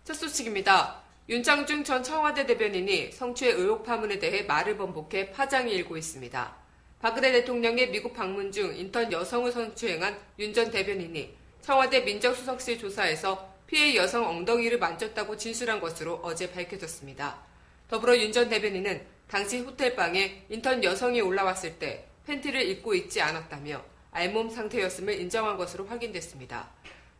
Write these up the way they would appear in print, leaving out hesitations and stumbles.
첫 소식입니다. 윤창중 전 청와대 대변인이 성추행 의혹 파문에 대해 말을 번복해 파장이 일고 있습니다. 박근혜 대통령의 미국 방문 중 인턴 여성을 성추행한 윤 전 대변인이 청와대 민정수석실 조사에서 피해 여성 엉덩이를 만졌다고 진술한 것으로 어제 밝혀졌습니다. 더불어 윤 전 대변인은 당시 호텔방에 인턴 여성이 올라왔을 때 팬티를 입고 있지 않았다며 알몸 상태였음을 인정한 것으로 확인됐습니다.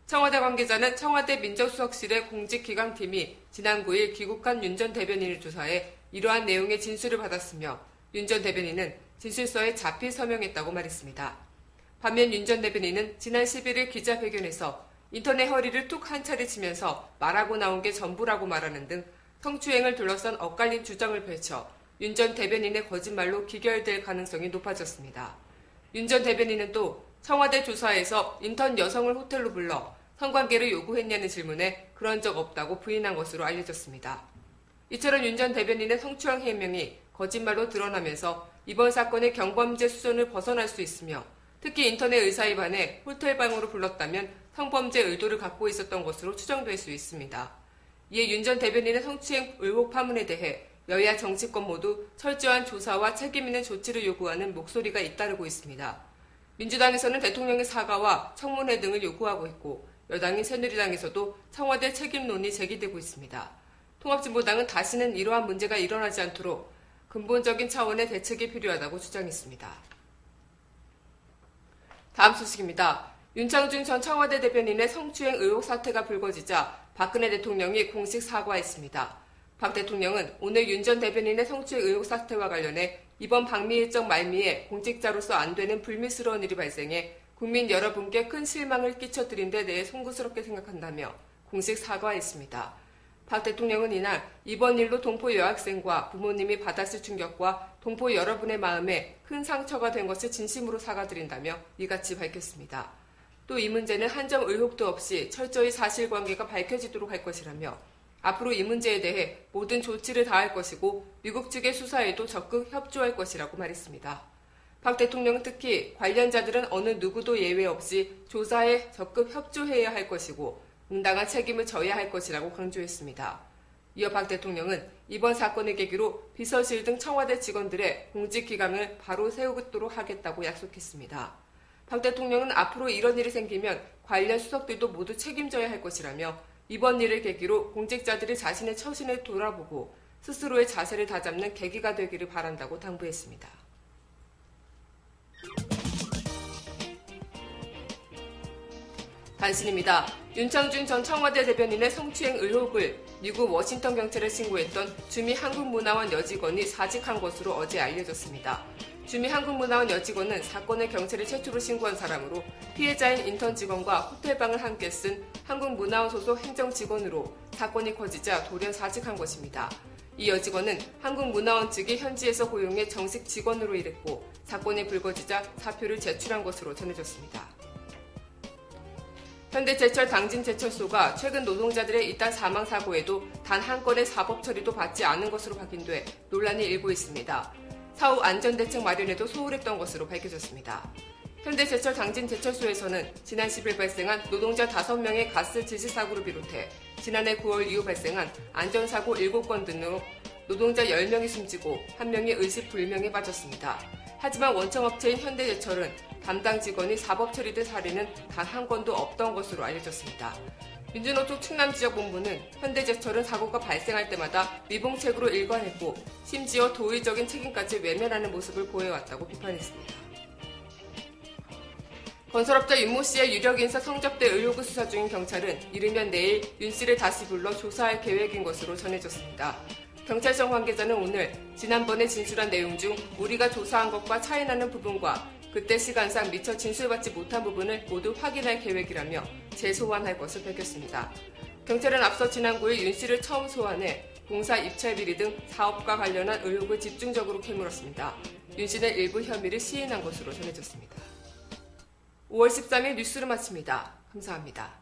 청와대 관계자는 청와대 민정수석실의 공직기강팀이 지난 9일 귀국한 윤 전 대변인을 조사해 이러한 내용의 진술을 받았으며 윤 전 대변인은 진술서에 자필 서명했다고 말했습니다. 반면 윤 전 대변인은 지난 11일 기자회견에서 인턴의 허리를 툭 한 차례 치면서 말하고 나온 게 전부라고 말하는 등 성추행을 둘러싼 엇갈린 주장을 펼쳐 윤 전 대변인의 거짓말로 기결될 가능성이 높아졌습니다. 윤 전 대변인은 또 청와대 조사에서 인턴 여성을 호텔로 불러 성관계를 요구했냐는 질문에 그런 적 없다고 부인한 것으로 알려졌습니다. 이처럼 윤 전 대변인의 성추행 해명이 거짓말로 드러나면서 이번 사건의 경범죄 수준을 벗어날 수 있으며 특히 인턴의 의사에 반해 호텔방으로 불렀다면 성범죄 의도를 갖고 있었던 것으로 추정될 수 있습니다. 이에 윤 전 대변인의 성추행 의혹 파문에 대해 여야 정치권 모두 철저한 조사와 책임 있는 조치를 요구하는 목소리가 잇따르고 있습니다. 민주당에서는 대통령의 사과와 청문회 등을 요구하고 있고 여당인 새누리당에서도 청와대 책임론이 제기되고 있습니다. 통합진보당은 다시는 이러한 문제가 일어나지 않도록 근본적인 차원의 대책이 필요하다고 주장했습니다. 다음 소식입니다. 윤창중 전 청와대 대변인의 성추행 의혹 사태가 불거지자 박근혜 대통령이 공식 사과했습니다. 박 대통령은 오늘 윤 전 대변인의 성추행 의혹 사태와 관련해 이번 방미 일정 말미에 공직자로서 안 되는 불미스러운 일이 발생해 국민 여러분께 큰 실망을 끼쳐드린 데 대해 송구스럽게 생각한다며 공식 사과했습니다. 박 대통령은 이날 이번 일로 동포 여학생과 부모님이 받았을 충격과 동포 여러분의 마음에 큰 상처가 된 것을 진심으로 사과드린다며 이같이 밝혔습니다. 또 이 문제는 한 점 의혹도 없이 철저히 사실관계가 밝혀지도록 할 것이라며 앞으로 이 문제에 대해 모든 조치를 다할 것이고 미국 측의 수사에도 적극 협조할 것이라고 말했습니다. 박 대통령은 특히 관련자들은 어느 누구도 예외 없이 조사에 적극 협조해야 할 것이고 응당한 책임을 져야 할 것이라고 강조했습니다. 이어 박 대통령은 이번 사건을 계기로 비서실 등 청와대 직원들의 공직기강을 바로 세우도록 하겠다고 약속했습니다. 박 대통령은 앞으로 이런 일이 생기면 관련 수석들도 모두 책임져야 할 것이라며 이번 일을 계기로 공직자들이 자신의 처신을 돌아보고 스스로의 자세를 다잡는 계기가 되기를 바란다고 당부했습니다. 단신입니다. 윤창중 전 청와대 대변인의 성추행 의혹을 미국 워싱턴 경찰에 신고했던 주미 한국문화원 여직원이 사직한 것으로 어제 알려졌습니다. 주미 한국문화원 여직원은 사건을 경찰에 최초로 신고한 사람으로 피해자인 인턴 직원과 호텔방을 함께 쓴 한국문화원 소속 행정직원으로 사건이 커지자 돌연 사직한 것입니다. 이 여직원은 한국문화원 측이 현지에서 고용해 정식 직원으로 일했고 사건이 불거지자 사표를 제출한 것으로 전해졌습니다. 현대제철 당진제철소가 최근 노동자들의 이딴 사망사고에도 단 한 건의 사법 처리도 받지 않은 것으로 확인돼 논란이 일고 있습니다. 사후 안전대책 마련에도 소홀했던 것으로 밝혀졌습니다. 현대제철 당진제철소에서는 지난 10일 발생한 노동자 5명의 가스 질식 사고를 비롯해 지난해 9월 이후 발생한 안전사고 7건 등으로 노동자 10명이 숨지고 1명이 의식불명에 빠졌습니다. 하지만 원청업체인 현대제철은 담당 직원이 사법 처리된 사례는 단 한 건도 없던 것으로 알려졌습니다. 민주노총 충남지역본부는 현대제철은 사고가 발생할 때마다 미봉책으로 일관했고 심지어 도의적인 책임까지 외면하는 모습을 보여왔다고 비판했습니다. 건설업자 윤모 씨의 유력인사 성접대 의혹을 수사 중인 경찰은 이르면 내일 윤 씨를 다시 불러 조사할 계획인 것으로 전해졌습니다. 경찰청 관계자는 오늘 지난번에 진술한 내용 중 우리가 조사한 것과 차이나는 부분과 그때 시간상 미처 진술받지 못한 부분을 모두 확인할 계획이라며 재소환할 것을 밝혔습니다. 경찰은 앞서 지난 9일 윤 씨를 처음 소환해 공사 입찰 비리 등 사업과 관련한 의혹을 집중적으로 캐물었습니다. 윤 씨는 일부 혐의를 시인한 것으로 전해졌습니다. 5월 13일 뉴스를 마칩니다. 감사합니다.